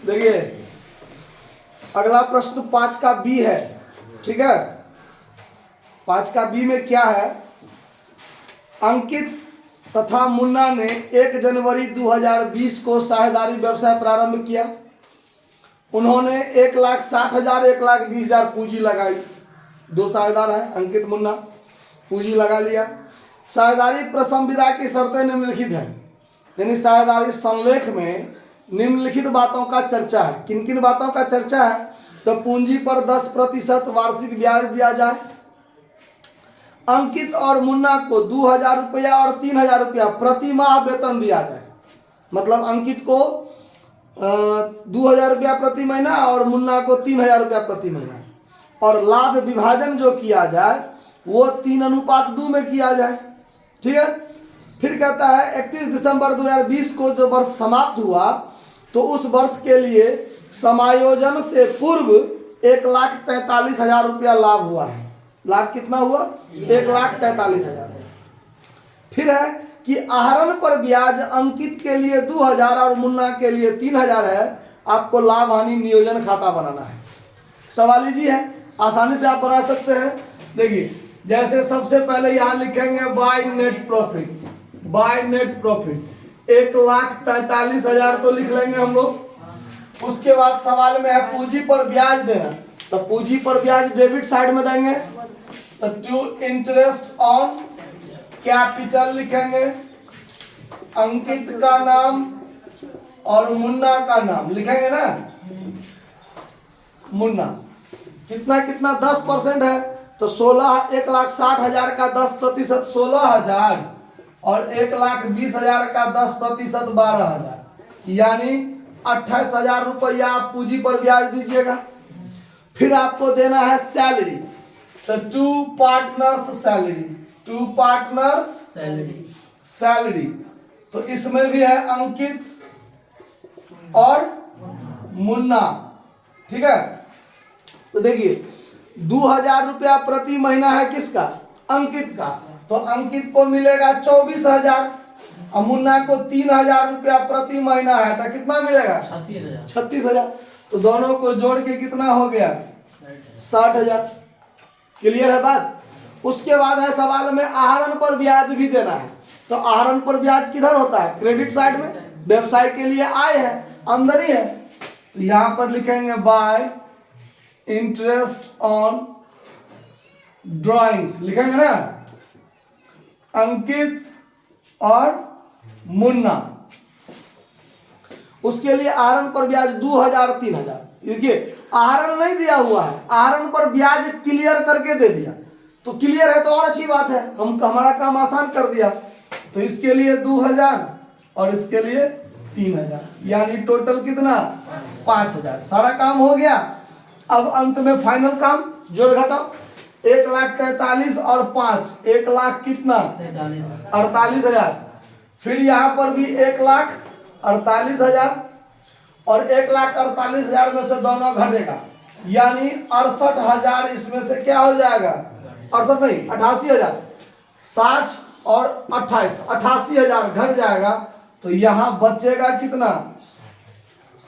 देखिए अगला प्रश्न 5 का बी है, ठीक है। 5 का बी में क्या है, अंकित तथा मुन्ना ने 1 जनवरी 2020 को साझेदारी व्यवसाय प्रारंभ किया। उन्होंने 1,60,000 1,20,000 पूंजी लगाई। दो साझेदार हैं, अंकित मुन्ना, पूंजी लगा लिया। साझेदारी प्रसंविदा की शर्तें निम्नलिखित हैं, यानी साझेदारी संलेख में निम्नलिखित बातों का चर्चा है। किन किन बातों का चर्चा है, तो पूंजी पर 10% वार्षिक ब्याज दिया जाए, अंकित और मुन्ना को 2,000 रुपया और 3,000 रुपया प्रति माह वेतन दिया जाए। मतलब अंकित को 2,000 रुपया प्रति महीना और मुन्ना को 3,000 रुपया प्रति महीना, और लाभ विभाजन जो किया जाए वो 3:2 में किया जाए, ठीक है। फिर कहता है 31 दिसंबर 2020 को जो वर्ष समाप्त हुआ तो उस वर्ष के लिए समायोजन से पूर्व 1,43,000 रुपया लाभ हुआ है। लाभ कितना हुआ, 1,43,000। फिर है कि आहरण पर ब्याज अंकित के लिए 2,000 और मुन्ना के लिए 3,000 है। आपको लाभ हानि नियोजन खाता बनाना है। सवाल इजी है, आसानी से आप बना सकते हैं। देखिए जैसे सबसे पहले यहाँ लिखेंगे by net profit, by net profit 1,43,000 तो लिख लेंगे हम लोग। उसके बाद सवाल में है पूंजी पर ब्याज देना, तो पूंजी पर ब्याज डेबिट साइड में देंगे, तो टू इंटरेस्ट ऑन कैपिटल लिखेंगे। अंकित का नाम और मुन्ना का नाम लिखेंगे ना। मुन्ना कितना कितना 10% है, तो 1,60,000 का 10% 16,000 और 1,20,000 का 10% 12,000, यानी 28,000 रुपया आप पूंजी पर ब्याज दीजिएगा। फिर आपको देना है सैलरी, तो 2 पार्टनर्स सैलरी, 2 पार्टनर्स सैलरी, तो इसमें भी है अंकित और मुन्ना, ठीक है। तो देखिए 2,000 रुपया प्रति महीना है किसका, अंकित का, तो अंकित को मिलेगा 24,000 और मुन्ना को 3,000 रुपया प्रति महीना है, तो कितना मिलेगा 36,000। तो दोनों को जोड़ के कितना हो गया 60,000। क्लियर है बात। उसके बाद है सवाल में आहरण पर ब्याज भी देना है, तो आहरण पर ब्याज किधर होता है, क्रेडिट साइड में। व्यवसाय के लिए आय है, आमदनी है, तो यहां पर लिखेंगे बाय इंटरेस्ट ऑन ड्राइंग्स लिखेंगे ना, अंकित और मुन्ना। उसके लिए आहरण पर ब्याज 2,000 3,000। देखिए आहरण नहीं दिया हुआ है, आहरण पर ब्याज क्लियर करके दे दिया, तो क्लियर है तो और अच्छी बात है, हमारा काम आसान कर दिया। तो इसके लिए 2,000 और इसके लिए 3,000, यानी टोटल कितना 5,000। सारा काम हो गया। अब अंत में फाइनल काम जोड़ घटाओ, 1,43,000 और 5, 1,00,000 कितना 48,000। फिर यहाँ पर भी 1,48,000 और 1,48,000 में से दोनों घटेगा, यानी 68,000 इसमें से क्या हो जाएगा, 68 नहीं 88,000, 60 और 28, 88,000 घट जाएगा, तो यहाँ बचेगा कितना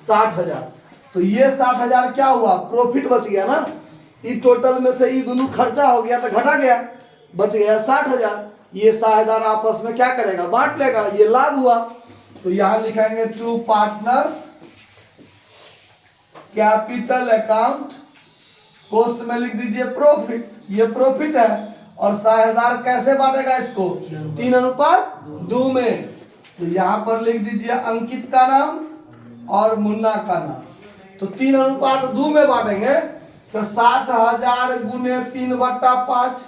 60,000। तो ये 60,000 क्या हुआ, प्रॉफिट बच गया ना। ये टोटल में से ये दोनों खर्चा हो गया तो घटा गया, बच गया 60,000। ये साझेदार आपस में क्या करेगा, बांट लेगा, ये लाभ हुआ। तो यहां लिखेंगे 2 पार्टनर्स कैपिटल अकाउंट, कॉस्ट में लिख दीजिए प्रॉफिट, ये प्रॉफिट है। और साझेदार कैसे बांटेगा इसको, 3:2 में। तो यहां पर लिख दीजिए अंकित का नाम और मुन्ना का नाम, तो 3:2 में बांटेंगे, तो 60,000 गुने 3/5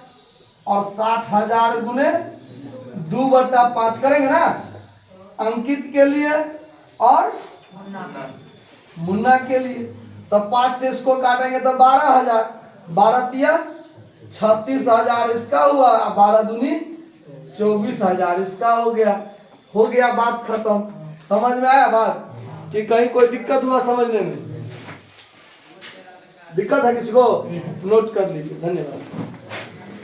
और 60,000 गुने 2/5 करेंगे ना, अंकित के लिए और मुन्ना के लिए। तो 5 से इसको काटेंगे तो 12,000, 12 तिया 36,000 इसका हुआ, 12 दूनी 24,000 इसका हो गया। हो गया, बात खत्म। समझ में आया बात कि कहीं कोई दिक्कत हुआ समझने में? दिक्कत है किसी को, नोट कर लीजिए। धन्यवाद।